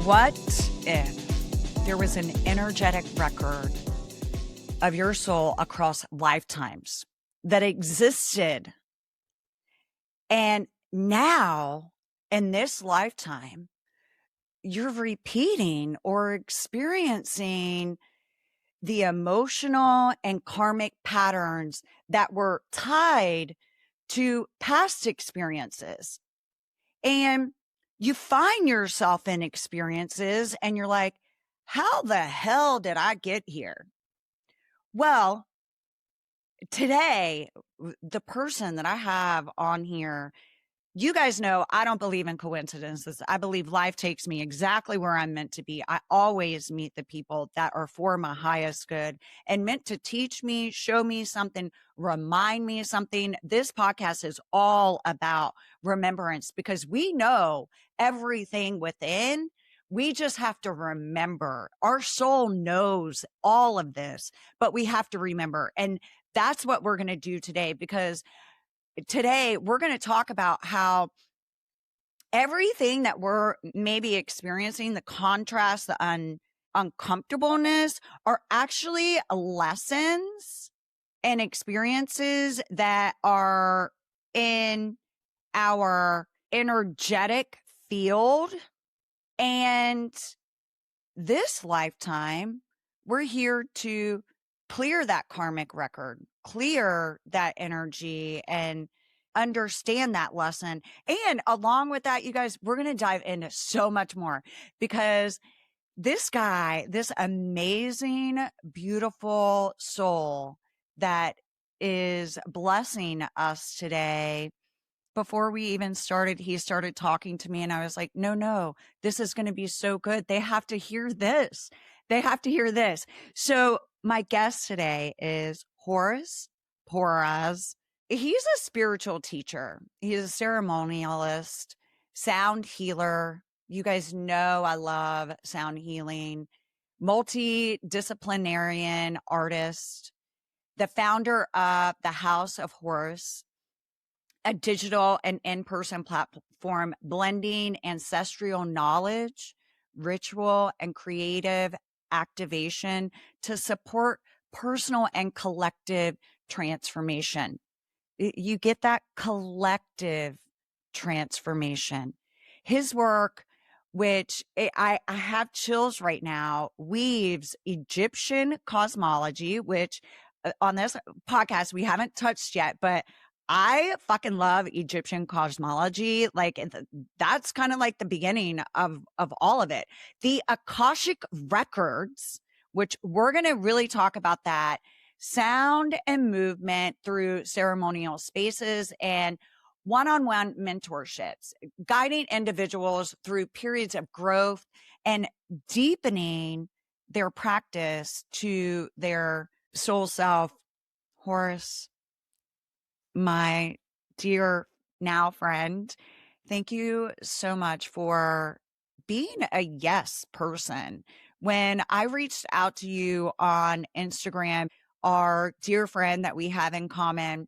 What if there was an energetic record of your soul across lifetimes that existed, and now in this lifetime, you're repeating or experiencing the emotional and karmic patterns that were tied to past experiences. And you find yourself in experiences and you're like, how the hell did I get here? Well, today, the person that I have on here, you guys know I don't believe in coincidences. I believe life takes me exactly where I'm meant to be. I always meet the people that are for my highest good and meant to teach me, show me something, remind me something. This podcast is all about remembrance because we know everything within. We just have to remember. Our soul knows all of this, but we have to remember. And that's what we're going to do today, because today we're going to talk about how everything that we're maybe experiencing, the contrast, the uncomfortableness, are actually lessons and experiences that are in our energetic field. And this lifetime, we're here to clear that karmic record, clear that energy, and understand that lesson. And along with that, you guys, we're going to dive into so much more, because this guy, this amazing, beautiful soul that is blessing us today, before we even started, he started talking to me and I was like, no, this is going to be so good. They have to hear this. They have to hear this. So my guest today is Horus-Poraz. He's a spiritual teacher. He's a ceremonialist, sound healer. You guys know I love sound healing, multidisciplinarian artist, the founder of the House of Horus, a digital and in-person platform blending ancestral knowledge, ritual, and creative activation to support personal and collective transformation. You get that collective transformation. His work, which I have chills right now, weaves Egyptian cosmology, which on this podcast we haven't touched yet, but I fucking love Egyptian cosmology. Like that's kind of like the beginning of all of it. The Akashic Records, which we're going to really talk about that, sound and movement through ceremonial spaces and one-on-one mentorships, guiding individuals through periods of growth and deepening their practice to their soul self. Horus, my dear now friend, thank you so much for being a yes person. When I reached out to you on Instagram, our dear friend that we have in common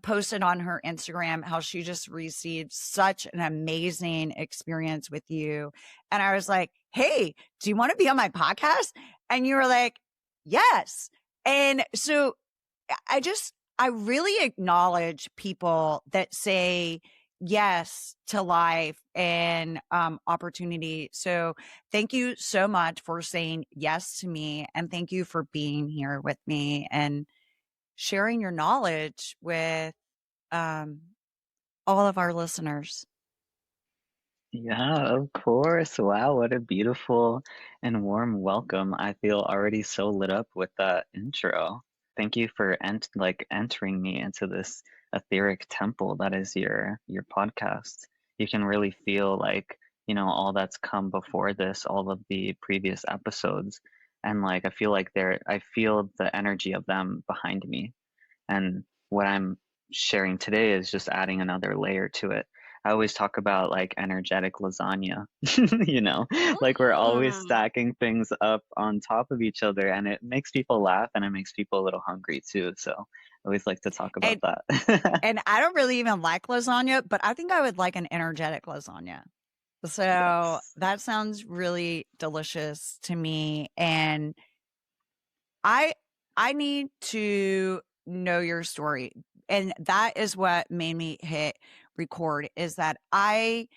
posted on her Instagram how she just received such an amazing experience with you. And I was like, hey, do you want to be on my podcast? And you were like, yes. And so I really acknowledge people that say yes to life and opportunity. So thank you so much for saying yes to me. And thank you for being here with me and sharing your knowledge with all of our listeners. Yeah, of course. Wow, what a beautiful and warm welcome. I feel already so lit up with that intro. Thank you for entering me into this etheric temple that is your podcast. You can really feel like, all that's come before this, all of the previous episodes. And like I feel the energy of them behind me. And what I'm sharing today is just adding another layer to it. I always talk about like energetic lasagna, like we're always stacking things up on top of each other, and it makes people laugh and it makes people a little hungry too. So I always like to talk about that. And I don't really even like lasagna, but I think I would like an energetic lasagna. So Yes. that sounds really delicious to me. And I I need to know your story. And that is what made me hit record is that I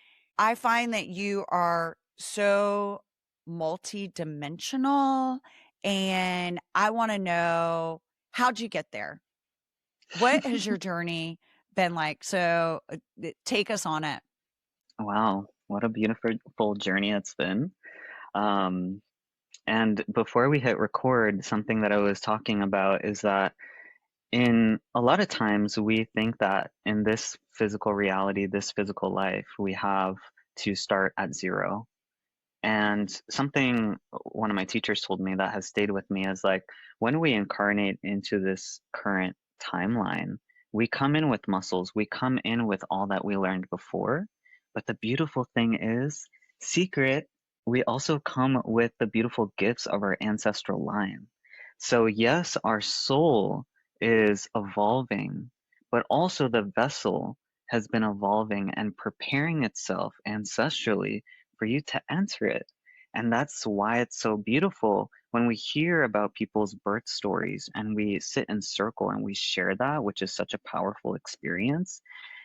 find that you are so multidimensional and I want to know how'd you get there? What has your journey been like? So take us on it. Wow, what a beautiful journey it's been. Um, and before we hit record, something that I was talking about is that in a lot of times we think that in this physical reality, this physical life, we have to start at zero. And something one of my teachers told me that has stayed with me is like when we incarnate into this current timeline, we come in with muscles, we come in with all that we learned before. But the beautiful thing is, secret, we also come with the beautiful gifts of our ancestral line. So, yes, our soul is evolving, but also the vessel has been evolving and preparing itself ancestrally for you to enter it. And that's why it's so beautiful when we hear about people's birth stories and we sit in circle and we share that, which is such a powerful experience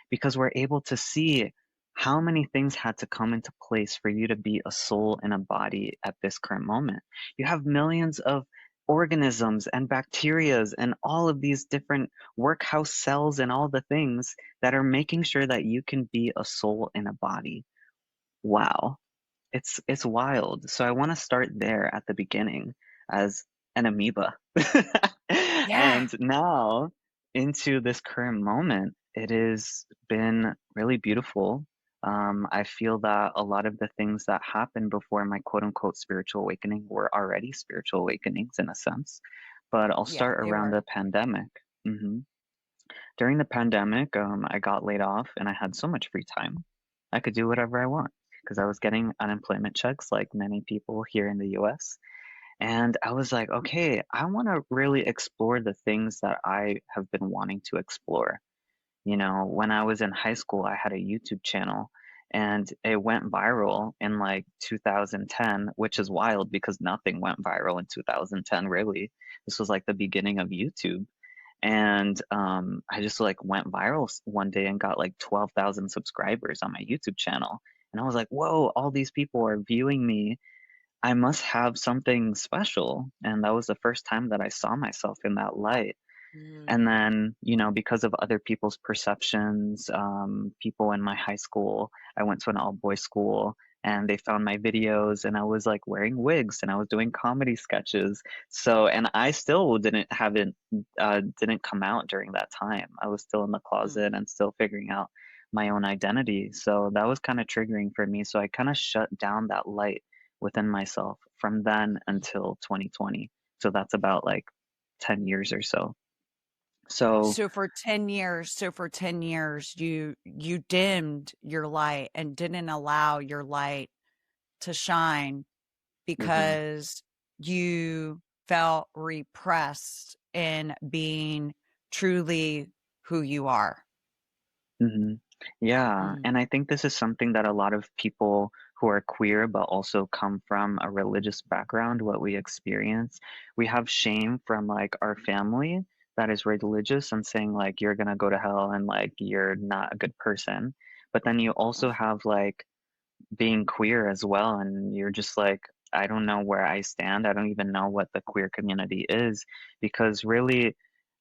because we're able to see how many things had to come into place for you to be a soul in a body at this current moment. You have millions of organisms and bacterias and all of these different workhouse cells and all the things that are making sure that you can be a soul in a body. Wow. It's wild. So I want to start there at the beginning as an amoeba. Yeah. And now into this current moment, it has been really beautiful. I feel that a lot of the things that happened before my quote unquote spiritual awakening were already spiritual awakenings in a sense. But I'll Yeah, start they around were. the pandemic. hmm During the pandemic, I got laid off and I had so much free time. I could do whatever I want because I was getting unemployment checks like many people here in the US. And I was like, okay, I want to really explore the things that I have been wanting to explore. You know, when I was in high school, I had a YouTube channel and it went viral in like 2010, which is wild because nothing went viral in 2010, really. This was like the beginning of YouTube. And I just like went viral one day and got like 12,000 subscribers on my YouTube channel. And I was like, whoa, all these people are viewing me. I must have something special. And that was the first time that I saw myself in that light. And Mm. then, you know, because of other people's perceptions, people in my high school, I went to an all boys school and they found my videos and I was like wearing wigs and I was doing comedy sketches. So, and I still didn't come out during that time. I was still in the Mm. closet and still figuring out my own identity. So that was kind of triggering for me. So I kind of shut down that light within myself from then Mm. until 2020. So that's about like 10 years or so. So, So for 10 years, you dimmed your light and didn't allow your light to shine mhm, because you felt repressed in being truly who you are. mhm. Yeah, Mm. and I think this is something that a lot of people who are queer but also come from a religious background, what we experience, we have shame from like our family that is religious and saying like you're gonna go to hell and like you're not a good person. But then you also have like being queer as well and you're just like I don't know where I stand. I don't even know what the queer community is because really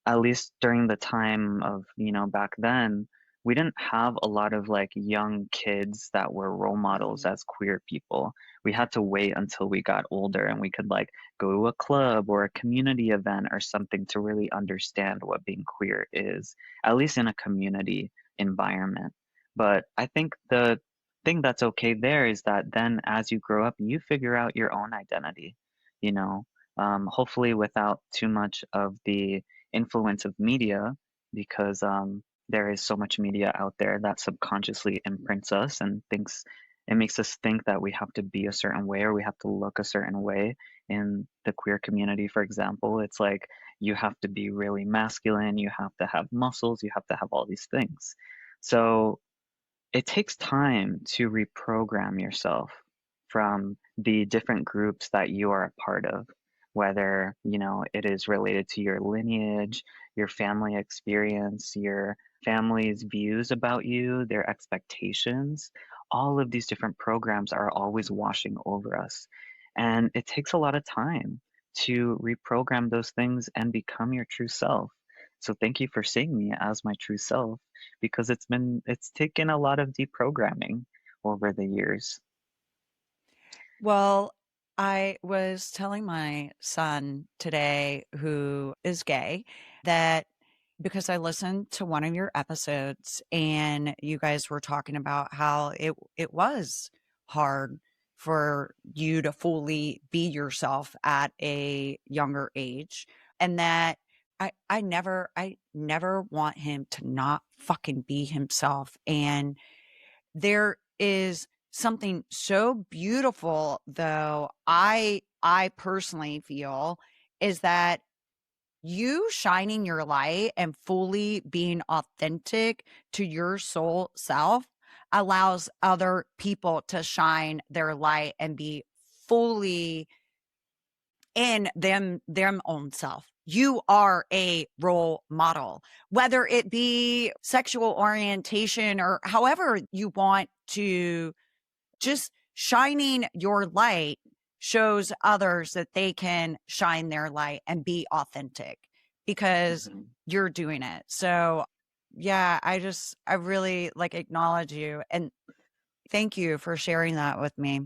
at least during the time of, you know, back then, we didn't have a lot of like young kids that were role models Mm. as queer people. We had to wait until we got older and we could like go to a club or a community event or something to really understand what being queer is, at least in a community environment. But I think the thing that's okay there is that then as you grow up, you figure out your own identity, you know, hopefully without too much of the influence of media, because there is so much media out there that subconsciously imprints us and thinks it makes us think that we have to be a certain way or we have to look a certain way. In the queer community, for example, it's like you have to be really masculine, you have to have muscles, you have to have all these things. So it takes time to reprogram yourself from the different groups that you are a part of, whether, it is related to your lineage, your family experience, your family's views about you, their expectations. All of these different programs are always washing over us. And it takes a lot of time to reprogram those things and become your true self. So thank you for seeing me as my true self because it's taken a lot of deprogramming over the years. Well, I was telling my son today, who is gay, that because I listened to one of your episodes and you guys were talking about how it was hard for you to fully be yourself at a younger age, and that I never want him to not fucking be himself. And there is something so beautiful, though, I personally feel, is that you shining your light and fully being authentic to your soul self allows other people to shine their light and be fully in them own self. You are a role model, whether it be sexual orientation or however you want to. Just shining your light shows others that they can shine their light and be authentic because Hmm. you're doing it. So yeah, I really like acknowledge you and thank you for sharing that with me.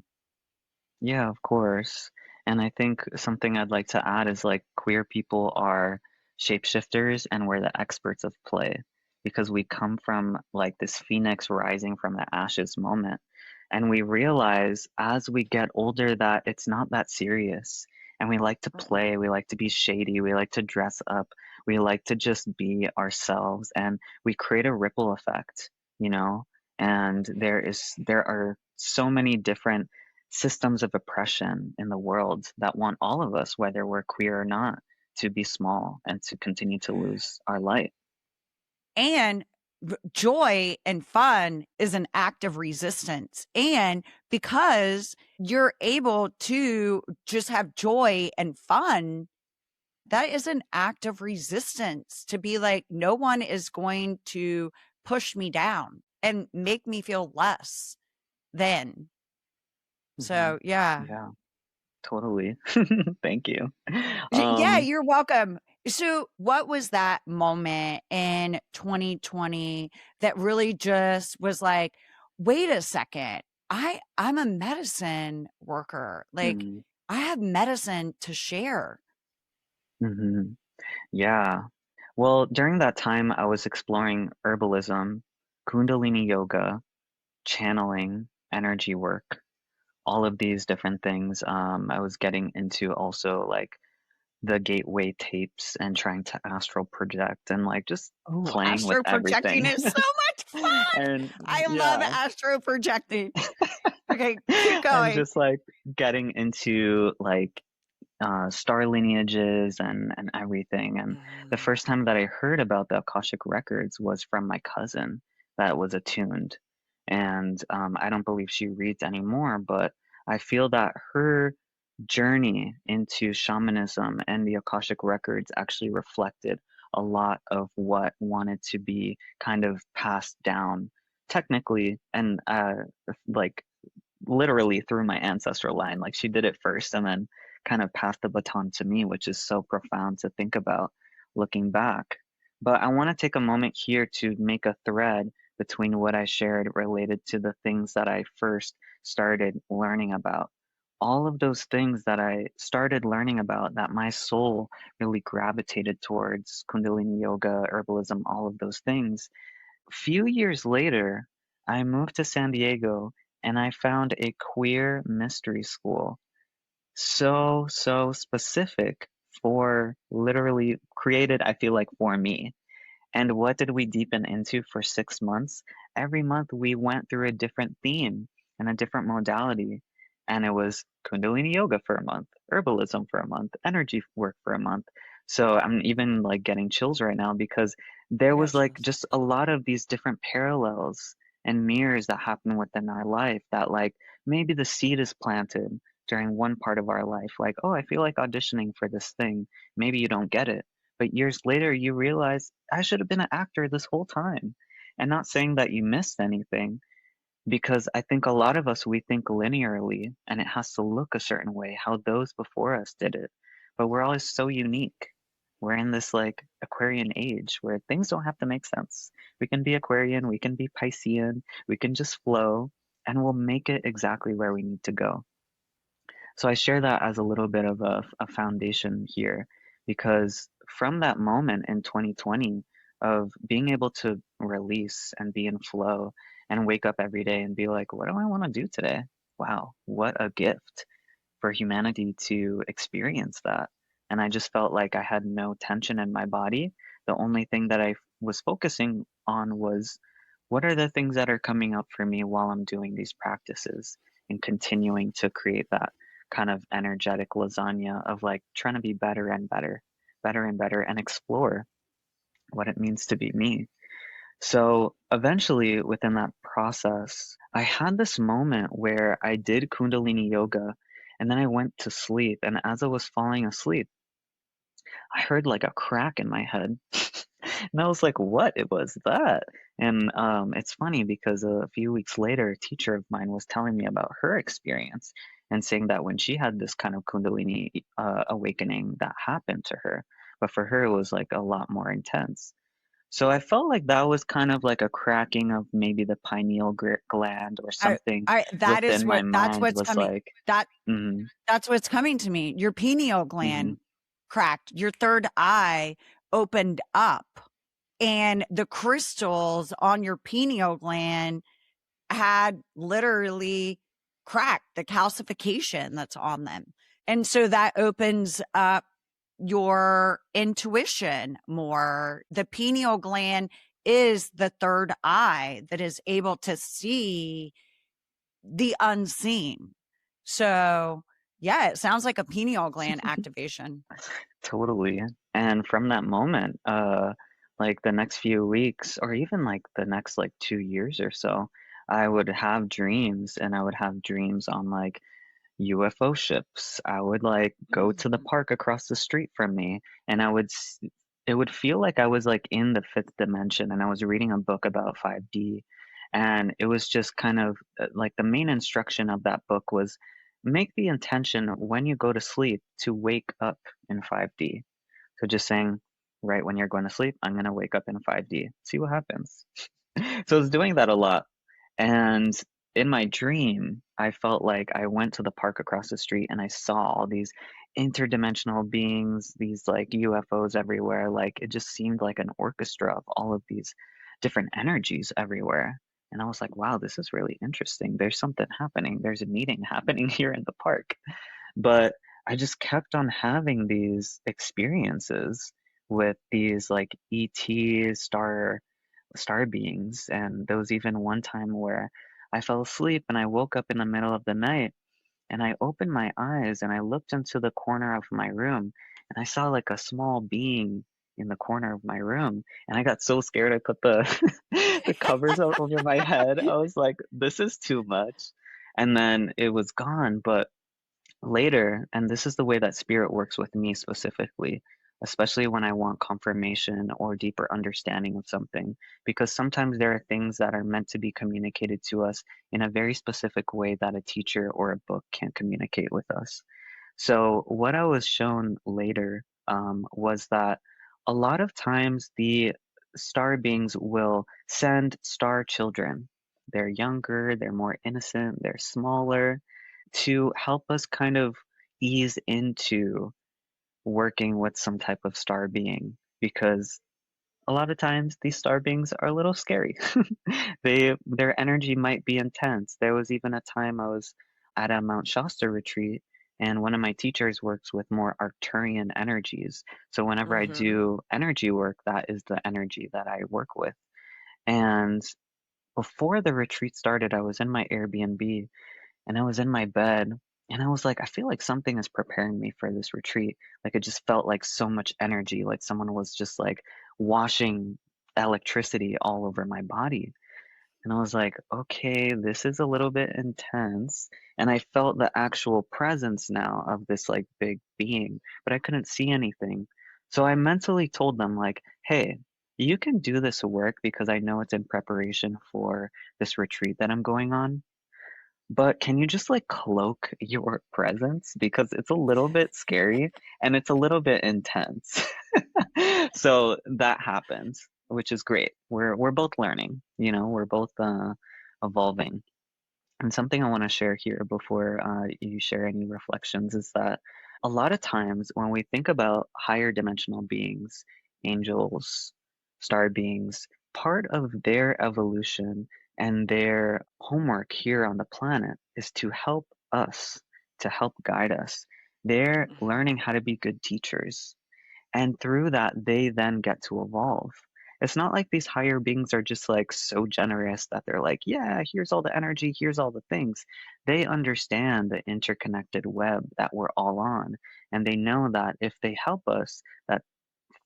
Yeah, of course. And I think something I'd like to add is like queer people are shapeshifters and we're the experts of play because we come from like this phoenix rising from the ashes moment. And we realize as we get older that it's not that serious. And we like to play, we like to be shady, we like to dress up, we like to just be ourselves, and we create a ripple effect, you know? And there are so many different systems of oppression in the world that want all of us, whether we're queer or not, to be small and to continue to lose our light. And joy and fun is an act of resistance. And because you're able to just have joy and fun, that is an act of resistance to be like, no one is going to push me down and make me feel less than. Hmm. So, yeah. Yeah, totally. Thank you. Yeah, Um, you're welcome. So, what was that moment in 2020 that really just was like, wait a second, I'm a medicine worker. Like, mm, I have medicine to share. mhm. Yeah. Well, during that time, I was exploring herbalism, Kundalini yoga, channeling, energy work, all of these different things. I was getting into also like the gateway tapes and trying to astral project and like just Oh, playing with astro projecting everything. is so much fun. And I love yeah, astro projecting. Okay, keep and going. just like getting into like star lineages and everything. And the Mm. first time that I heard about the Akashic Records was from my cousin that was attuned. And I don't believe she reads anymore, but I feel that her journey into shamanism and the Akashic Records actually reflected a lot of what wanted to be kind of passed down technically and like literally through my ancestral line. Like she did it first and then kind of passed the baton to me, which is so profound to think about looking back. But I want to take a moment here to make a thread between what I shared related to the things that I first started learning about. All of those things that I started learning about that my soul really gravitated towards, Kundalini yoga, herbalism, all of those things, few years later, I moved to San Diego and I found a queer mystery school. So specific for literally created, I feel like, for me. And what did we deepen into for 6 months? Every month we went through a different theme and a different modality. And it was Kundalini yoga for a month, herbalism for a month, energy work for a month. So I'm even like getting chills right now because I there got was like chills. just a lot of these different parallels and mirrors that happen within our life that like maybe the seed is planted during one part of our life, like, oh, I feel like auditioning for this thing. Maybe you don't get it, but years later you realize I should have been an actor this whole time. And not saying that you missed anything, because I think a lot of us, we think linearly and it has to look a certain way, how those before us did it. But we're always so unique. We're in this like Aquarian age where things don't have to make sense. We can be Aquarian, we can be Piscean, we can just flow, and we'll make it exactly where we need to go. So I share that as a little bit of a foundation here, because from that moment in 2020 of being able to release and be in flow and wake up every day and be like, what do I want to do today? Wow, what a gift for humanity to experience that. And I just felt like I had no tension in my body. The only thing that I was focusing on was what are the things that are coming up for me while I'm doing these practices, and continuing to create that kind of energetic lasagna of like trying to be better and better, better and better, and explore what it means to be me. So eventually, within that process, I had this moment where I did Kundalini yoga and then I went to sleep. And as I was falling asleep, I heard like a crack in my head. And I was like, what? It was that. And it's funny because a few weeks later, a teacher of mine was telling me about her experience and saying that when she had this kind of Kundalini awakening, that happened to her. But for her, it was like a lot more intense. So I felt like that was kind of like a cracking of maybe the pineal gland or I something I that is within my what that's mind what's was coming. like, That mm-hmm, that's what's coming to me. Your pineal mm-hmm, gland cracked. Your third eye opened up, and the crystals on your pineal gland had literally cracked, the calcification that's on them. And so that opens up your intuition more. The pineal gland is the third eye that is able to see the unseen. So, yeah, it sounds like a pineal gland activation. totally. And from that moment, like the next few weeks, or even like the next like 2 years or so, I would have dreams, and I would have dreams on like UFO ships. I would like go to the Mhm. park across the street from me, and it would feel like I was like in the fifth dimension, and I was reading a book about 5D. And it was just kind of like the main instruction of that book was make the intention when you go to sleep to wake up in 5D. So just saying, right when you're going to sleep, I'm going to wake up in 5D. See what happens. So I was doing that a lot. And in my dream, I felt like I went to the park across the street and I saw all these interdimensional beings, these like UFOs everywhere. Like it just seemed like an orchestra of all of these different energies everywhere. And I was like, wow, this is really interesting. There's something happening. There's a meeting happening here in the park. But I just kept on having these experiences with these like ET star beings. And there was even one time where I fell asleep and I woke up in the middle of the night and I opened my eyes and I looked into the corner of my room and I saw like a small being in the corner of my room. And I got so scared I put the the covers over my head. I was like, this is too much. And then it was gone. But later, and this is the way that spirit works with me specifically, especially when I want confirmation or deeper understanding of something, because sometimes there are things that are meant to be communicated to us in a very specific way that a teacher or a book can't communicate with us. So, what I was shown later was that a lot of times the star beings will send star children. They're younger, they're more innocent, they're smaller, to help us kind of ease into working with some type of star being, because a lot of times these star beings are a little scary. Their energy might be intense. There was even a time I was at a Mount Shasta retreat, and one of my teachers works with more Arcturian energies. So whenever I Mhm. do energy work, that is the energy that I work with. And before the retreat started, I was in my Airbnb and I was in my bed and I was like, I feel like something is preparing me for this retreat. Like it just felt like so much energy, like someone was just like washing electricity all over my body. And I was like, okay, this is a little bit intense. And I felt the actual presence now of this like big being, but I couldn't see anything. So I mentally told them, like, hey, you can do this work because I know it's in preparation for this retreat that I'm going on. But can you just like cloak your presence? Because it's a little bit scary and it's a little bit intense. So that happens, which is great. We're both learning, we're both evolving. And something I want to share here before you share any reflections is that a lot of times when we think about higher dimensional beings, angels, star beings, part of their evolution and their homework here on the planet is to help us, to help guide us. They're Mhm. learning how to be good teachers, and through that, they then get to evolve. It's not like these higher beings are just like so generous that they're like, yeah, here's all the energy, here's all the things. They understand the interconnected web that we're all on. And they know that if they help us, that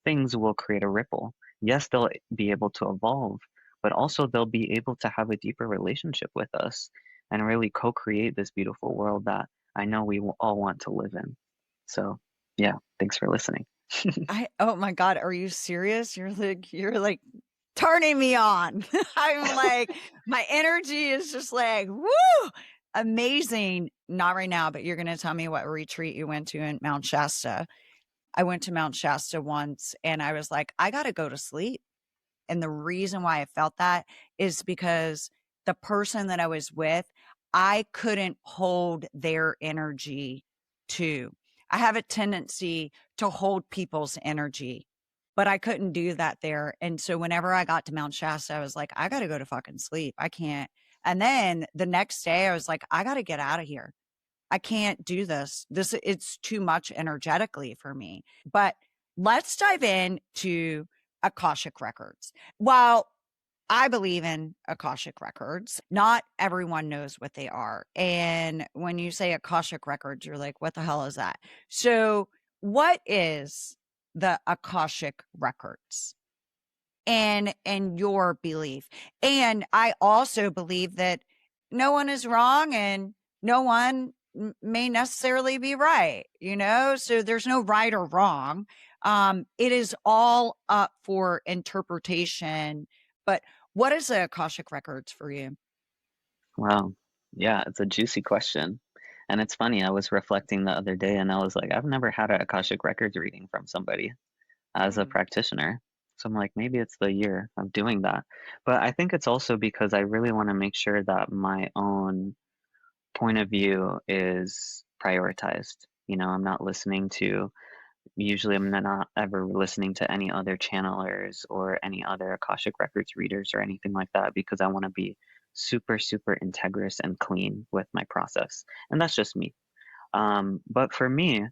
things will create a ripple. Yes, they'll be able to evolve, but also they'll be able to have a deeper relationship with us and really co create this beautiful world that I know we all want to live in. So, yeah, thanks for listening. Oh my God, are you serious? You're like turning me on. I'm like, my energy is just like, woo, amazing. Not right now, but you're going to tell me what retreat you went to in Mount Shasta. I went to Mount Shasta once and I was like, I got to go to sleep. And the reason why I felt that is because the person that I was with, I couldn't hold their energy too. I have a tendency to hold people's energy, but I couldn't do that there. And so whenever I got to Mount Shasta, I was like, I got to go to fucking sleep. I can't. And then the next day, I was like, I got to get out of here. I can't do this. It's too much energetically for me. But let's dive into Akashic Records. While I believe in Akashic Records, not everyone knows what they are. And when you say Akashic Records, you're like, what the hell is that? So, what is the Akashic Records? And your belief. And I also believe that no one is wrong and no one may necessarily be right, so there's no right or wrong. It is all up for interpretation. But what is the Akashic Records for you? Wow. Yeah, it's a juicy question. And it's funny, I was reflecting the other day and I was like, I've never had a Akashic Records reading from somebody as a Hmm. practitioner. So I'm like, maybe it's the year of doing that. But I think it's also because I really want to make sure that my own point of view is prioritized. I'm not listening to Usually, I'm not ever listening to any other channelers or any other Akashic Records readers or anything like that because I want to be super, super integrous and clean with my process. And that's just me. But for me,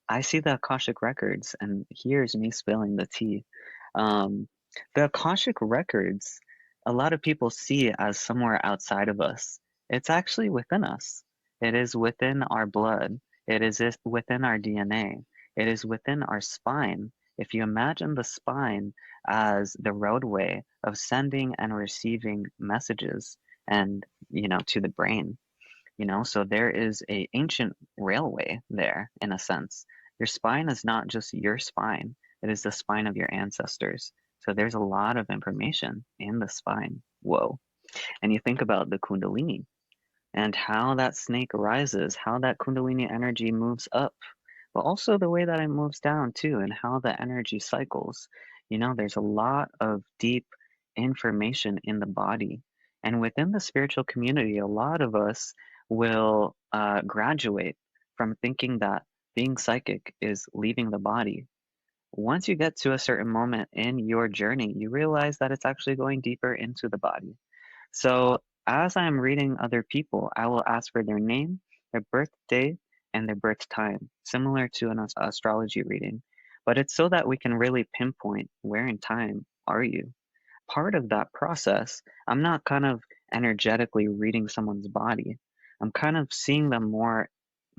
I see the Akashic Records, and here's me spilling the tea. Um, the Akashic Records, a lot of people see as somewhere outside of us. It's actually within us. It is within our blood. Within our DNA. It is within our spine. If you imagine the spine as the roadway of sending and receiving messages and, to the brain, so there is a ancient railway there in a sense. Your spine is not just your spine, it is the spine of your ancestors. So there's a lot of information in the spine. Whoa. And you think about the kundalini and how that snake rises, how that kundalini energy moves up, but also the way that it moves down too, and how the energy cycles. There's a lot of deep information in the body. And within the spiritual community, a lot of us will graduate from thinking that being psychic is leaving the body. Once you get to a certain moment in your journey, you realize that it's actually going deeper into the body. So as I'm reading other people, I will ask for their name, their birthday, and their birth time, similar to an astrology reading. But it's so that we can really pinpoint where in time are you. Part of that process, I'm not kind of energetically reading someone's body. I'm kind of seeing them more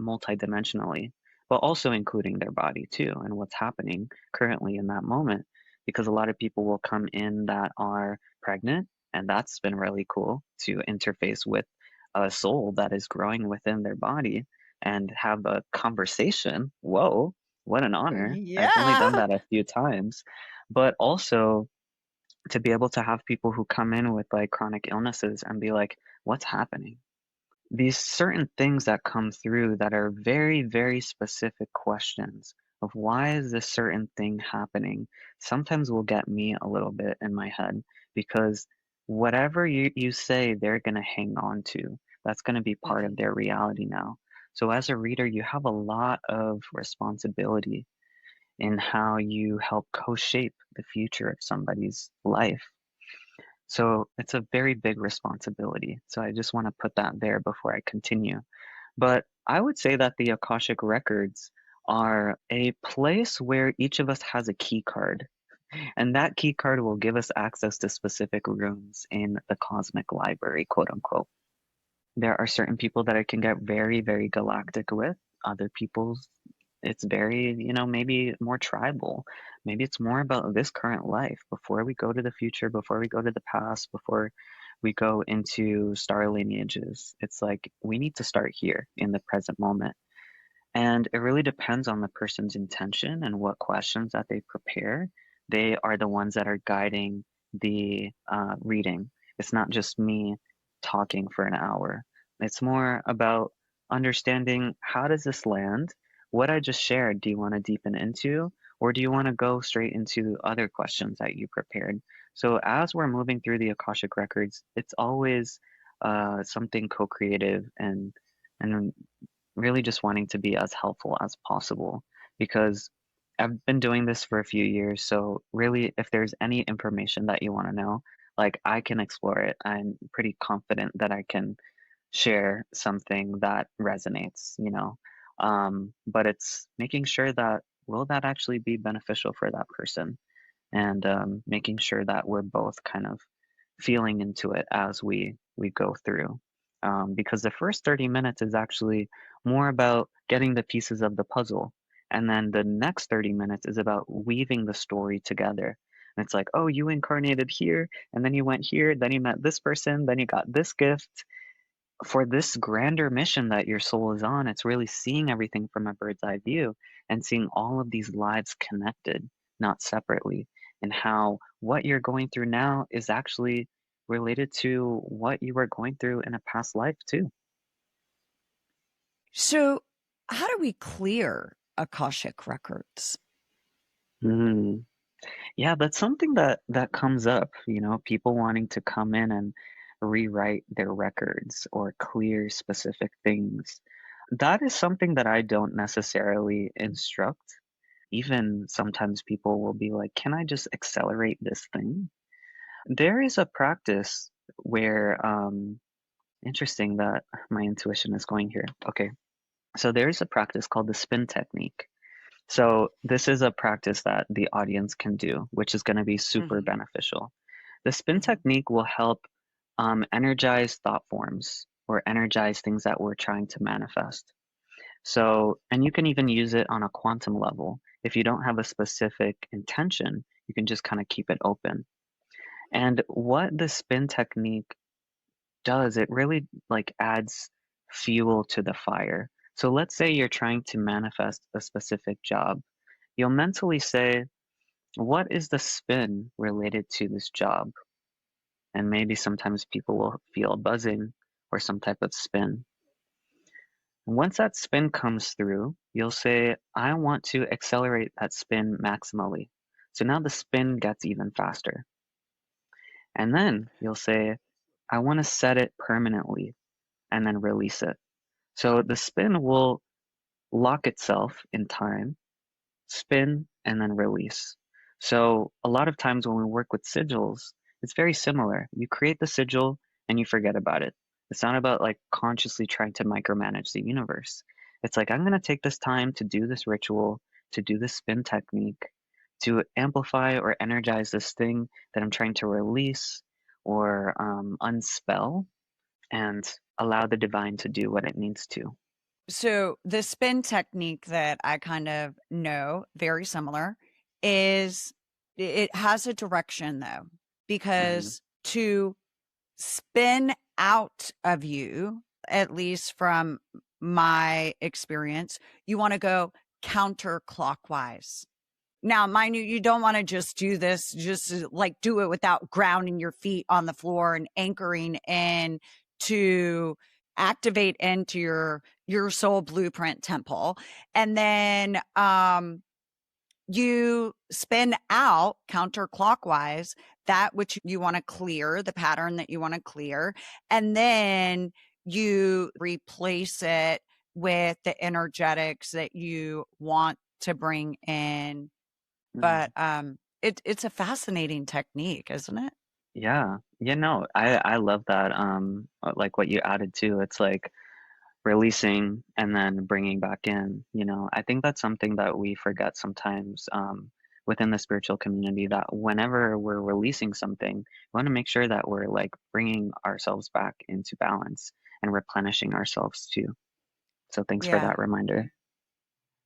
multidimensionally, but also including their body too and what's happening currently in that moment. Because a lot of people will come in that are pregnant And that's been really cool to interface with a soul that is growing within their body and have a conversation. Whoa, what an honor. I've only done Yeah. that a few times. But also to be able to have people who come in with like chronic illnesses and be like, what's happening? These certain things that come through that are very, very specific questions of why is this certain thing happening sometimes will get me a little bit in my head because whatever you say, they're going to hang on to. That's going to be part of Mhm. their reality now. So as a reader, you have a lot of responsibility in how you help co-shape the future of somebody's life. So it's a very big responsibility. So I just want to put that there before I continue. But I would say that the Akashic Records are a place where each of us has a key card, and that key card will give us access to specific rooms in the cosmic library, quote unquote. There are certain people that I can get very, very galactic with. Other people's, it's very, maybe more tribal. Maybe it's more about this current life before we go to the future, before we go to the past, before we go into star lineages. It's like we need to start here in the present moment. And it really depends on the person's intention and what questions that they prepare. They are the ones that are guiding the reading. It's not just me talking for an hour. It's more about understanding how does this land? What I just shared, do you want to deepen into? Or do you want to go straight into other questions that you prepared? So as we're moving through the Akashic Records, it's always something co-creative and really just wanting to be as helpful as possible because I've been doing this for a few years. So really, if there's any information that you want to know, like I can explore it. I'm pretty confident that I can share something that resonates. But it's making sure that will that actually be beneficial for that person and making sure that we're both kind of feeling into it as we go through. Because the first 30 minutes is actually more about getting the pieces of the puzzle. And then the next 30 minutes is about weaving the story together. And it's like, oh, you incarnated here, and then you went here, then you met this person, then you got this gift. For this grander mission that your soul is on, it's really seeing everything from a bird's eye view and seeing all of these lives connected, not separately, and how what you're going through now is actually related to what you were going through in a past life too. So, how do we clear Akashic records? Mm. Yeah, that's something that comes up, people wanting to come in and rewrite their records or clear specific things. That is something that I don't necessarily instruct. Even sometimes people will be like, "Can I just accelerate this thing?" There is a practice where, interesting that my intuition is going here. Okay, so there's a practice called the spin technique. So this is a practice that the audience can do, which is going to be super Mhm, beneficial. The spin mhm. technique will help energize thought forms or energize things that we're trying to manifest. So, and you can even use it on a quantum level. If you don't have a specific intention, you can just kind of keep it open. And what the spin technique does, it really like adds fuel to the fire. So let's say you're trying to manifest a specific job. You'll mentally say, what is the spin related to this job? And maybe sometimes people will feel buzzing or some type of spin. Once that spin comes through, you'll say, I want to accelerate that spin maximally. So now the spin gets even faster. And then you'll say, I want to set it permanently and then release it. So the spin will lock itself in time, spin, and then release. So a lot of times when we work with sigils, it's very similar. You create the sigil and you forget about it. It's not about like consciously trying to micromanage the universe. It's like, I'm going to take this time to do this ritual, to do this spin technique, to amplify or energize this thing that I'm trying to release or unspell and allow the divine to do what it needs to. So, the spin technique that I kind of know, very similar, is it has a direction though, Hmm. because to spin out of you, at least from my experience, you want to go counterclockwise. Now, mind you, you don't want to just do this, just like do it without grounding your feet on the floor and anchoring in to activate into your soul blueprint temple. And then you spin out counterclockwise that which you want to clear, the pattern that you want to clear, and then you replace it with the energetics that you want to bring in. But it's a fascinating technique, isn't it? Yeah. Yeah, no, I love that. Like what you added too. It's like releasing and then bringing back in, you know. I think that's something that we forget sometimes within the spiritual community, that whenever we're releasing something, we want to make sure that we're like bringing ourselves back into balance and replenishing ourselves too. So thanks for Yeah. that reminder.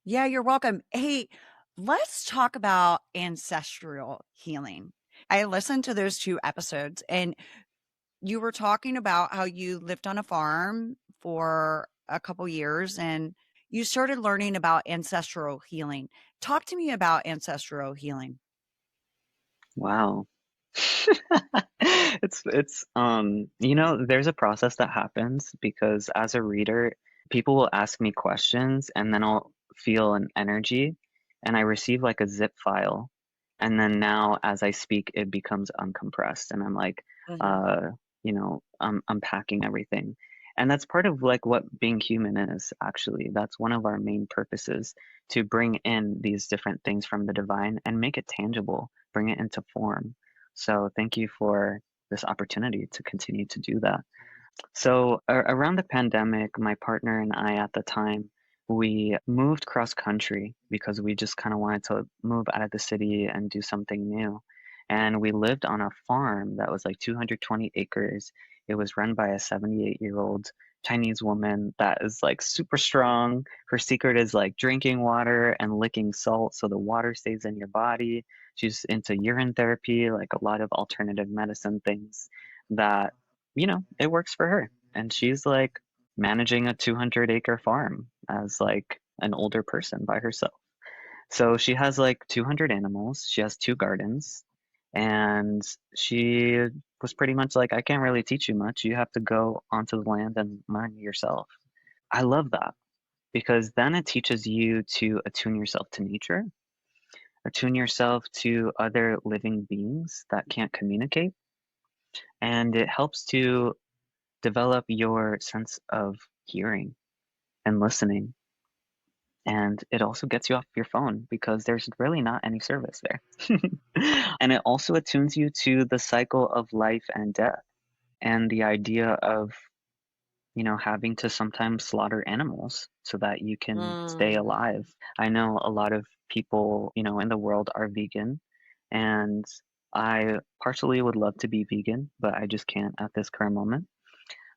Yeah, you're welcome. Hey, let's talk about ancestral healing. I listened to those 2 episodes and you were talking about how you lived on a farm for a couple years and you started learning about ancestral healing. Talk to me about ancestral healing. Wow. It's you know, there's a process that happens because as a reader, people will ask me questions and then I'll feel an energy and I receive like a zip file. And then now as I speak, it becomes uncompressed and I'm like, Mhm. uh, you know, I'm unpacking everything. And that's part of like what being human is, actually. That's one of our main purposes, to bring in these different things from the divine and make it tangible, bring it into form. So thank you for this opportunity to continue to do that. So around the pandemic, my partner and I at the time, we moved cross country because we just kind of wanted to move out of the city and do something new. And we lived on a farm that was like 220 acres. It was run by a 78-year-old Chinese woman that is like super strong. Her secret is like drinking water and licking salt so the water stays in your body. She's into urine therapy, like a lot of alternative medicine things that, you know, it works for her. And she's like managing a 200-acre farm as like an older person by herself. So she has like 200 animals. She has 2 gardens. And she was pretty much like, I can't really teach you much. You have to go onto the land and learn yourself. I love that because then it teaches you to attune yourself to nature, attune yourself to other living beings that can't communicate, and it helps to develop your sense of hearing and listening. And it also gets you off your phone because there's really not any service there. And it also attunes you to the cycle of life and death and the idea of, you know, having to sometimes slaughter animals so that you can stay Mm. alive. I know a lot of people, you know, in the world are vegan, and I partially would love to be vegan, but I just can't at this current moment.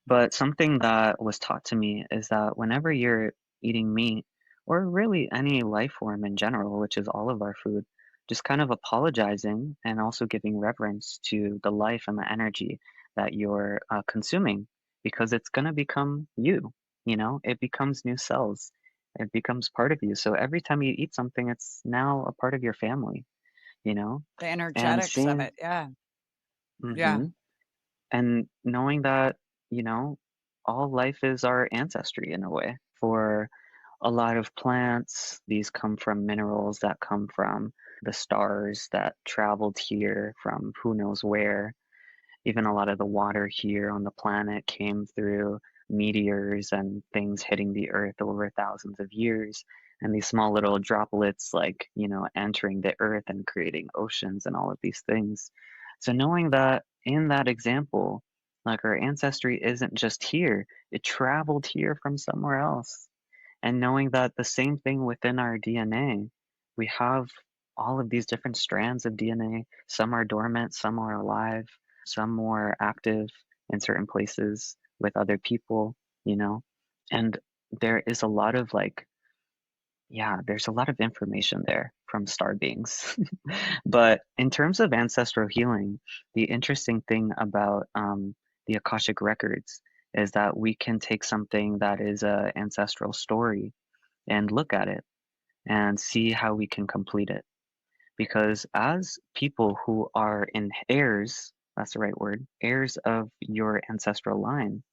But something that was taught to me is that whenever you're eating meat, or really any life form in general, which is all of our food, just kind of apologizing and also giving reverence to the life and the energy that you're consuming, because it's going to become you, you know, it becomes new cells. It becomes part of you. So every time you eat something, it's now a part of your family, you know, The and energetics of seeing, it. Yeah. Yeah. mhm, and knowing that, you know, all life is our ancestry in a way. For a lot of plants, these come from minerals that come from the stars that traveled here from who knows where. Even a lot of the water here on the planet came through meteors and things hitting the earth over thousands of years. And these small little droplets, like, you know, entering the earth and creating oceans and all of these things. So, knowing that in that example, like our ancestry isn't just here, it traveled here from somewhere else. And knowing that the same thing within our DNA, we have all of these different strands of DNA. Some are dormant, some are alive, some more active in certain places with other people, you know. And there is a lot of like, yeah, there's a lot of information there. from star beings. But in terms of ancestral healing, the interesting thing about the Akashic Records is that we can take something that is a ancestral story and look at it and see how we can complete it. Because as people who are in heirs, that's the right word, heirs of your ancestral line,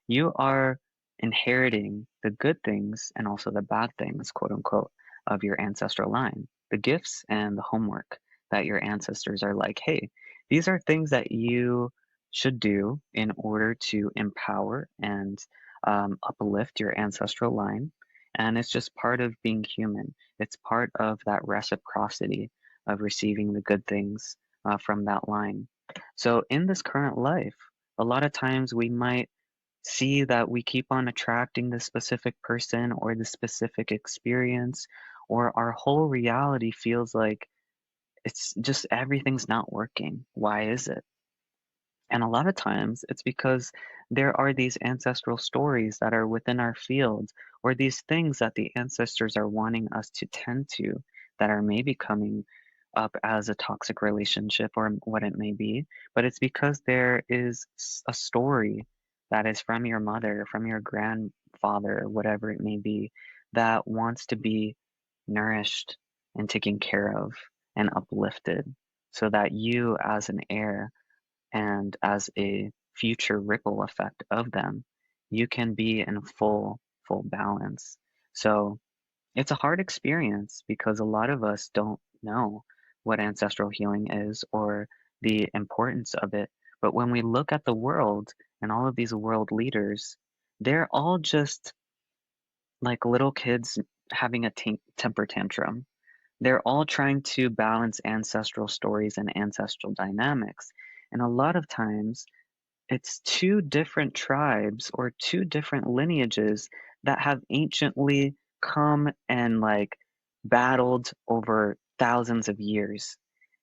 you are inheriting the good things and also the bad things, quote unquote, of your ancestral line, the gifts and the homework that your ancestors are like, hey, these are things that you should do in order to empower and uplift your ancestral line. And it's just part of being human. It's part of that reciprocity of receiving the good things from that line. So in this current life, a lot of times we might see that we keep on attracting the specific person or the specific experience, or our whole reality feels like it's just everything's not working. Why is it? And a lot of times it's because there are these ancestral stories that are within our field, or these things that the ancestors are wanting us to tend to that are maybe coming up as a toxic relationship or what it may be. But it's because there is a story that is from your mother, from your grandfather, whatever it may be, that wants to be nourished and taken care of and uplifted so that you, as an heir, and as a future ripple effect of them, you can be in full balance. So it's a hard experience because a lot of us don't know what ancestral healing is or the importance of it. But when we look at the world and all of these world leaders, they're all just like little kids having a temper tantrum. They're all trying to balance ancestral stories and ancestral dynamics. And a lot of times, it's two different tribes or two different lineages that have anciently come and like battled over thousands of years.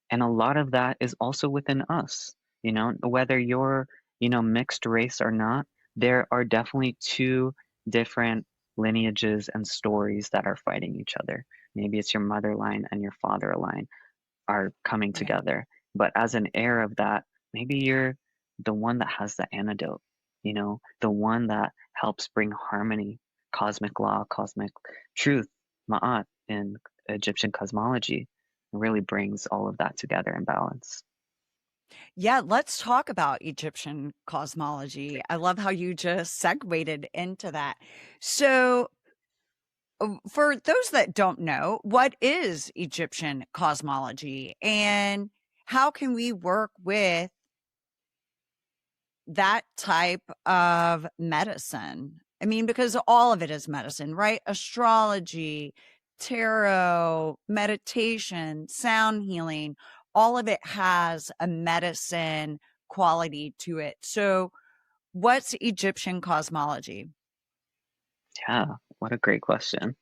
And a lot of that is also within us, whether you're, mixed race or not, there are definitely two different lineages and stories that are fighting each other. Maybe it's your mother line and your father line are coming Right. together. But as an heir of that, maybe you're the one that has the antidote, the one that helps bring harmony, cosmic law, cosmic truth, ma'at in Egyptian cosmology, really brings all of that together in balance. Yeah, let's talk about Egyptian cosmology. I love how you just segued into that. So, for those that don't know, what is Egyptian cosmology and how can we work with that type of medicine? I mean, because all of it is medicine, right? Astrology, tarot, meditation, sound healing, all of it has a medicine quality to it. So, what's Egyptian cosmology? Yeah, what a great question.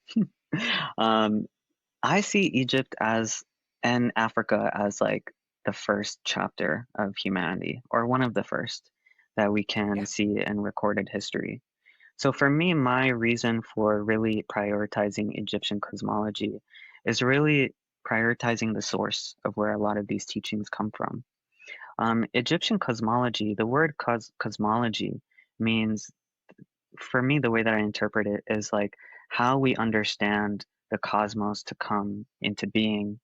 um, I see Egypt as and Africa as like the first chapter of humanity, or one of the first that we can Yeah. see in recorded history. So for me, my reason for really prioritizing Egyptian cosmology is really prioritizing the source of where a lot of these teachings come from. Egyptian cosmology, the word cosmology means, for me, the way that I interpret it is like how we understand the cosmos to come into being,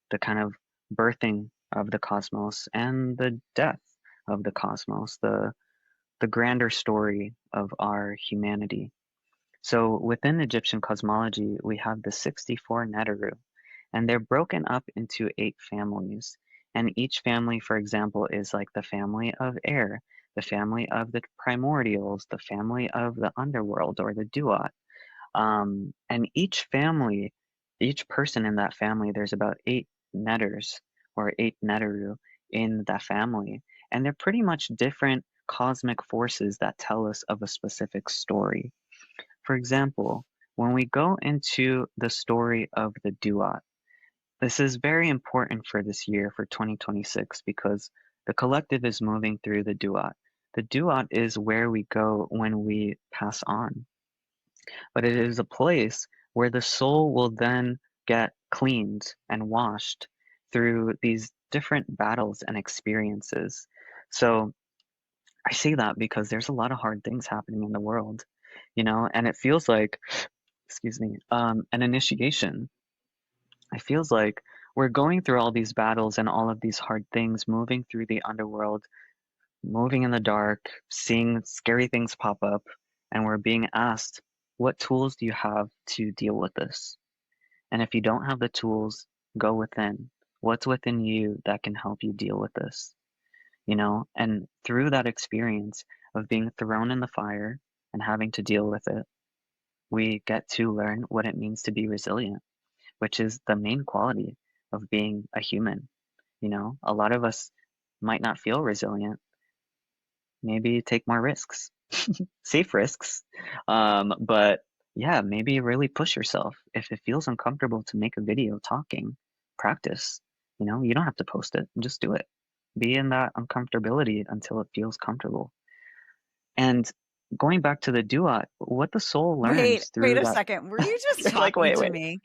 the kind of birthing of the cosmos and the death of the cosmos, the grander story of our humanity. So within Egyptian cosmology, we have the 64 Neteru, and they're broken up into 8 families. And each family, for example, is like the family of air, the family of the primordials, the family of the underworld or the Duat. And each family, each person in that family, there's about 8 Neters or 8 Neteru in that family. And they're pretty much different cosmic forces that tell us of a specific story. For example, when we go into the story of the Duat, this is very important for this year, for 2026, because the collective is moving through the Duat. The Duat is where we go when we pass on, but it is a place where the soul will then get cleaned and washed through these different battles and experiences. So I say that because there's a lot of hard things happening in the world, and it feels like, excuse me, an initiation. It feels like we're going through all these battles and all of these hard things, moving through the underworld, moving in the dark, seeing scary things pop up, and we're being asked, what tools do you have to deal with this? And if you don't have the tools, go within. What's within you that can help you deal with this? And through that experience of being thrown in the fire and having to deal with it, we get to learn what it means to be resilient, which is the main quality of being a human. A lot of us might not feel resilient. Maybe take more risks, safe risks. But yeah, maybe really push yourself. If it feels uncomfortable to make a video talking, practice. You don't have to post it, just do it. Be in that uncomfortability until it feels comfortable. And going back to the duat, what the soul Wait, learns wait through a that. second. Were you just You're like, talking wait, to wait. me?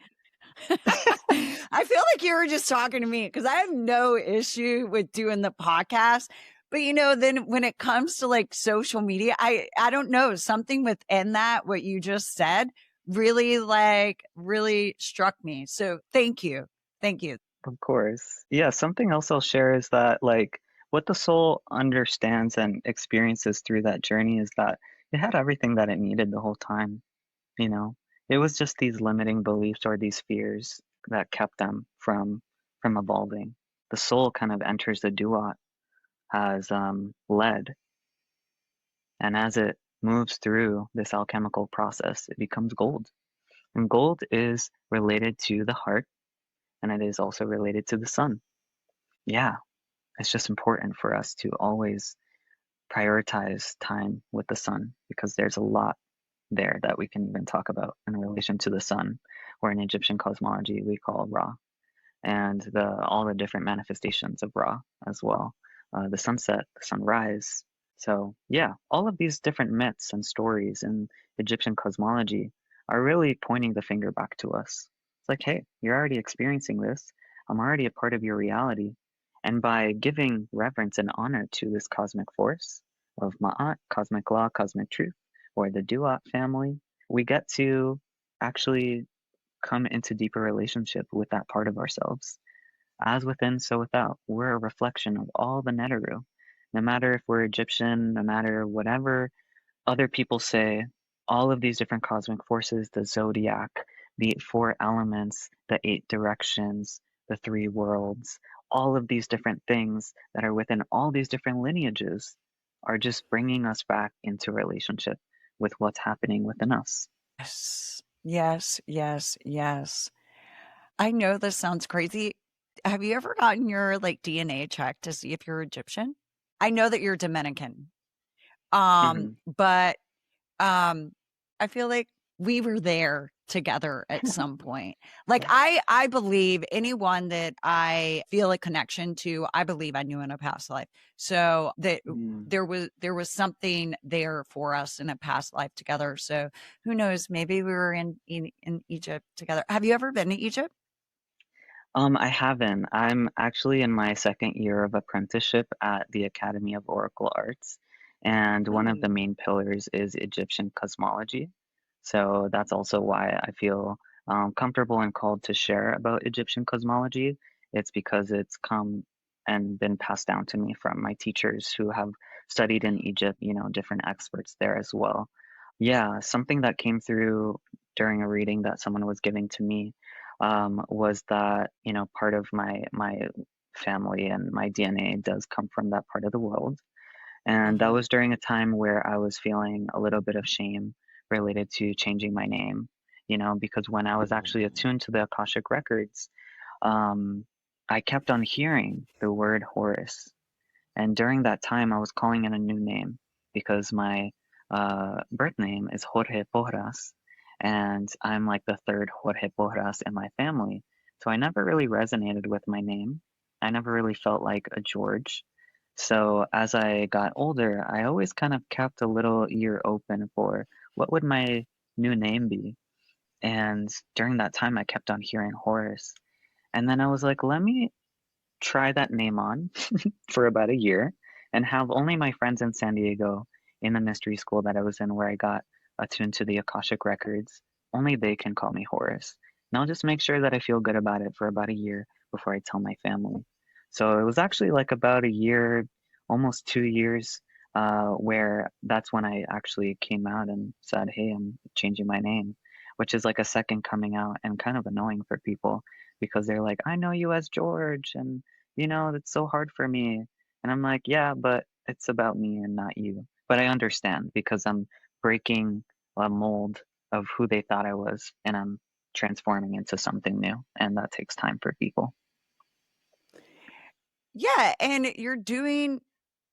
I feel like you were just talking to me because I have no issue with doing the podcast. But then when it comes to like social media, I don't know, something within that, what you just said, really struck me. So thank you. Thank you. Of course. Yeah, something else I'll share is that, like, what the soul understands and experiences through that journey is that it had everything that it needed the whole time, you know? It was just these limiting beliefs or these fears that kept them from evolving. The soul kind of enters the duat as lead, and as it moves through this alchemical process, it becomes gold. And gold is related to the heart, and it is also related to the sun. Yeah, it's just important for us to always prioritize time with the sun because there's a lot there that we can even talk about in relation to the sun, or in Egyptian cosmology we call Ra, and all the different manifestations of Ra as well. The sunset, the sunrise. So yeah, all of these different myths and stories in Egyptian cosmology are really pointing the finger back to us. It's like, hey, you're already experiencing this. I'm already a part of your reality. And by giving reverence and honor to this cosmic force of Ma'at, cosmic law, cosmic truth, or the Duat family, we get to actually come into deeper relationship with that part of ourselves. As within, so without. We're a reflection of all the Neteru. No matter if we're Egyptian, no matter whatever other people say, all of these different cosmic forces, the zodiac, the four elements, the eight directions, the three worlds, all of these different things that are within all these different lineages are just bringing us back into relationship with what's happening within us. Yes. Yes. Yes. Yes. I know this sounds crazy. Have you ever gotten your like DNA checked to see if you're Egyptian? I know that you're Dominican. Hmm. But um I feel like we were there together at some point. Like I believe anyone that I feel a connection to, I believe I knew in a past life. So that Mm. there was something there for us in a past life together. So who knows, maybe we were in Egypt together. Have you ever been to Egypt? I haven't. I'm actually in my second year of apprenticeship at the Academy of Oracle Arts, and one of the Ooh. main pillars is Egyptian cosmology. So that's also why I feel comfortable and called to share about Egyptian cosmology. It's because it's come and been passed down to me from my teachers who have studied in Egypt, different experts there as well. Yeah, something that came through during a reading that someone was giving to me was that part of my family and my DNA does come from that part of the world, and that Mhm. was during a time where I was feeling a little bit of shame related to changing my name, because when I was actually attuned to the Akashic Records, um, I kept on hearing the word Horus, and during that time I was calling in a new name because my birth name is Horus-Poraz, and I'm like the third Horus-Poraz in my family. So I never really resonated with my name. I never really felt like a George. So as I got older, I always kind of kept a little ear open for what would my new name be. And during that time, I kept on hearing Horus. And then I was like, let me try that name on for about a year and have only my friends in San Diego in the mystery school that I was in where I got attuned to the Akashic Records. Only they can call me Horus. And I'll just make sure that I feel good about it for about a year before I tell my family. So it was actually like about a year, almost 2 years, where that's when I actually came out and said, hey, I'm changing my name, which is like a second coming out and kind of annoying for people because they're like, I know you as George, and it's so hard for me. And I'm like, yeah, but it's about me and not you. But I understand because I'm breaking a mold of who they thought I was and I'm transforming into something new. And that takes time for people. Yeah, and you're doing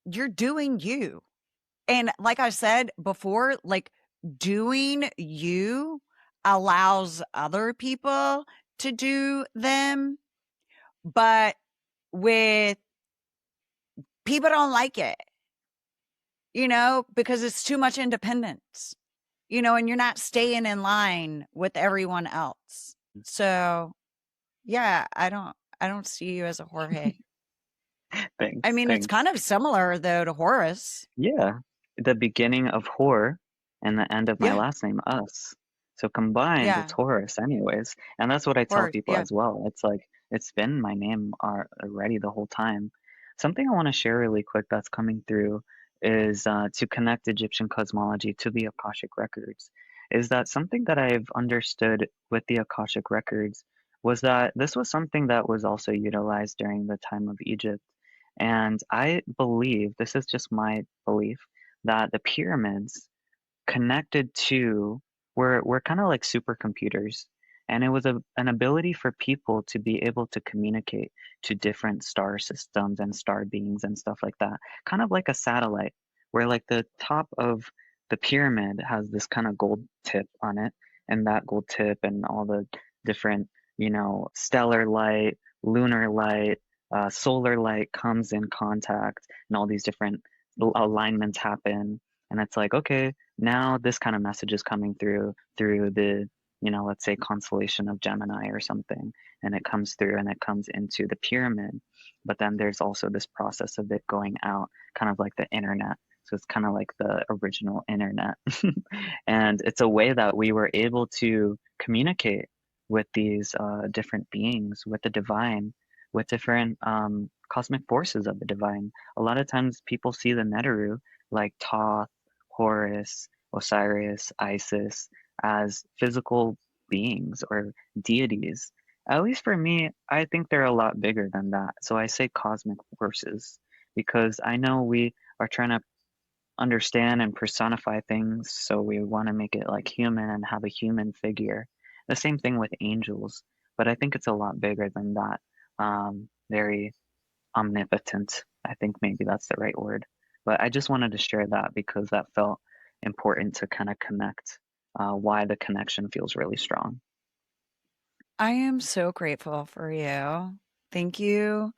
you. And like I said before, like doing you allows other people to do them, but with people don't like it, because it's too much independence, and you're not staying in line with everyone else. So, yeah, I don't see you as a Jorge. I Thanks, mean, it's thanks. kind of similar though to Horus. Yeah, the beginning of Hor and the end of my Yeah. last name, Us. So combined, it's Yeah. Horus, anyways. And that's what I tell Horus. people Yeah. as well. It's like it's been my name already the whole time. Something I want to share really quick that's coming through is to connect Egyptian cosmology to the Akashic Records. Is that something that I've understood with the Akashic Records was that this was something that was also utilized during the time of Egypt. And I believe, this is just my belief, that the pyramids connected to were kind of like supercomputers. And it was an ability for people to be able to communicate to different star systems and star beings and stuff like that. Kind of like a satellite, where like the top of the pyramid has this kind of gold tip on it, and that gold tip and all the different, stellar light, lunar light, solar light comes in contact, and all these different alignments happen. And it's like, okay, now this kind of message is coming through the, let's say constellation of Gemini or something, and it comes through and it comes into the pyramid. But then there's also this process of it going out, kind of like the internet. So it's kind of like the original internet. And it's a way that we were able to communicate with these different beings, with the divine, with different cosmic forces of the divine. A lot of times people see the Neteru like Thoth, Horus, Osiris, Isis as physical beings or deities. At least for me, I think they're a lot bigger than that. So I say cosmic forces because I know we are trying to understand and personify things, so we want to make it like human and have a human figure. The same thing with angels, but I think it's a lot bigger than that. Very omnipotent. I think maybe that's the right word. But I just wanted to share that because that felt important to kind of connect why the connection feels really strong. I am so grateful for you. Thank you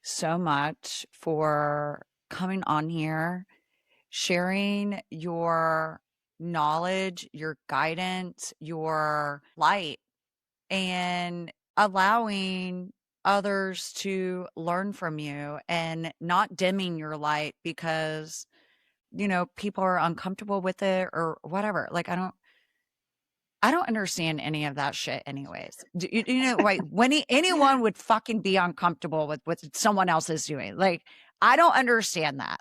so much for coming on here, sharing your knowledge, your guidance, your light, and allowing others to learn from you and not dimming your light because, people are uncomfortable with it or whatever. Like, I don't understand any of that shit anyways. Right? When anyone would fucking be uncomfortable with what someone else is doing. Like, I don't understand that.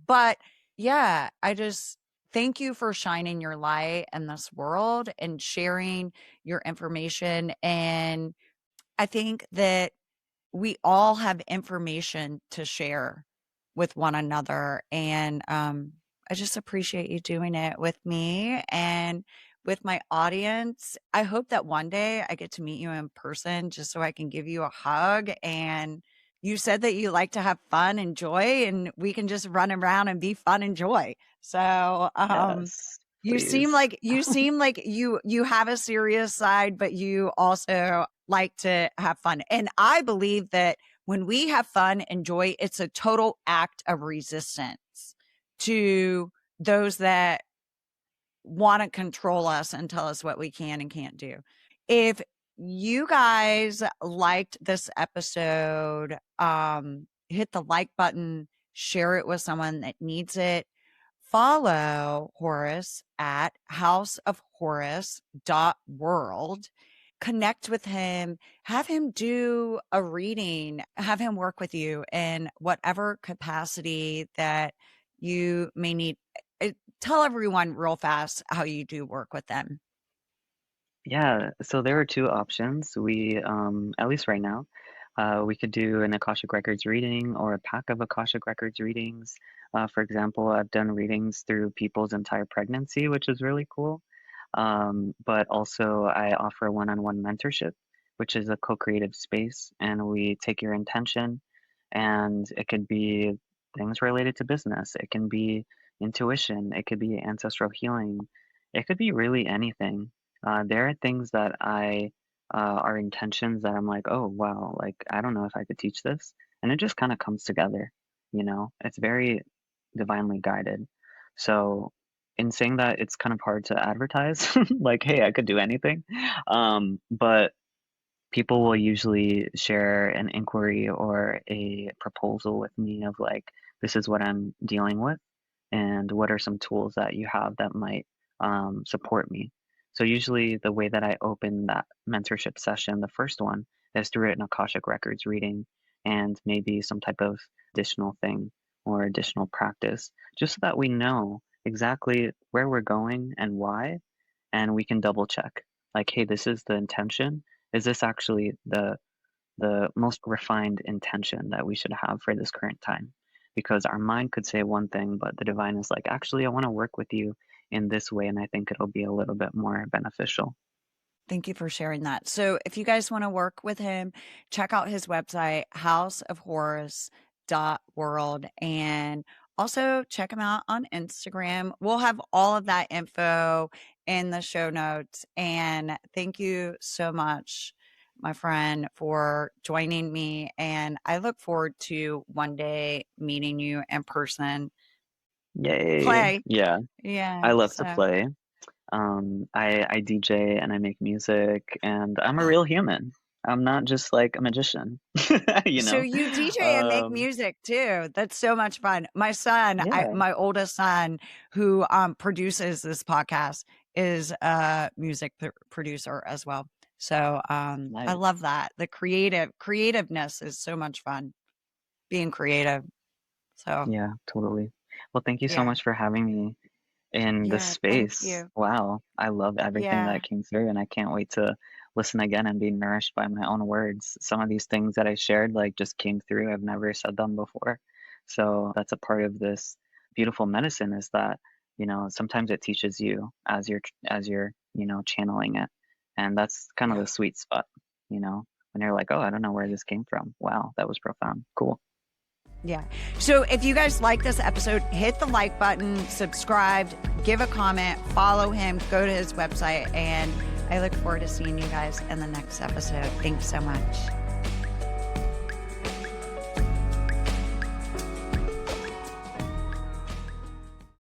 But yeah, I just thank you for shining your light in this world and sharing your information. And I think that we all have information to share with one another. And I just appreciate you doing it with me and with my audience. I hope that one day I get to meet you in person just so I can give you a hug. And you said that you like to have fun and joy, and we can just run around and be fun and joy. So, Yes, you seem please. like you have a serious side, but you also like to have fun. And I believe that when we have fun and joy, it's a total act of resistance to those that want to control us and tell us what we can and can't do. If you guys liked this episode, hit the like button, share it with someone that needs it. Follow Horus at houseofhorus.world. Connect with him, have him do a reading, have him work with you in whatever capacity that you may need. Tell everyone real fast how you do work with them. Yeah, so there are two options. We, at least right now, we could do an Akashic Records reading or a pack of Akashic Records readings. For example, I've done readings through people's entire pregnancy, which is really cool. But also I offer one-on-one mentorship, which is a co-creative space, and we take your intention, and it could be things related to business. It can be intuition. It could be ancestral healing. It could be really anything. There are things that are intentions that I'm like, oh, wow, like, I don't know if I could teach this. And it just kind of comes together, you know? It's very divinely guided. So in saying that, it's kind of hard to advertise, like, hey, I could do anything. But people will usually share an inquiry or a proposal with me of like, this is what I'm dealing with, and what are some tools that you have that might support me. So usually the way that I open that mentorship session, the first one, is through an Akashic Records reading and maybe some type of additional thing or additional practice, just so that we know exactly where we're going and why, and we can double check. Like, hey, this is the intention. Is this actually the most refined intention that we should have for this current time? Because our mind could say one thing, but the divine is like, actually, I want to work with you in this way, and I think it'll be a little bit more beneficial. Thank you for sharing that. So if you guys want to work with him, check out his website, houseofhorus.world, and also check him out on Instagram. We'll have all of that info in the show notes. And thank you so much, my friend, for joining me. And I look forward to one day meeting you in person. Yay. Play. Yeah, Yeah. I love to So. play. I DJ and I make music, and I'm a real human. I'm not just like a magician, you So know? you DJ and make Um, music too. That's so much fun. My son, yeah, my oldest son, who produces this podcast, is a music producer as well. So I nice. love that. The creativeness is so much fun, being creative. So Yeah, totally. Well, thank you so yeah. much for having me in this Yeah. Thank space. you. Wow, I love everything Yeah. that came through, and I can't wait to listen again and be nourished by my own words. Some of these things that I shared like just came through. I've never said them before. So that's a part of this beautiful medicine is that, sometimes it teaches you as you're, channeling it. And that's kind of Yeah. the sweet spot, when you're like, oh, I don't know where this came from. Wow, that was profound. Cool. Yeah. So if you guys like this episode, hit the like button, subscribe, give a comment, follow him, go to his website, and I look forward to seeing you guys in the next episode. Thanks so much.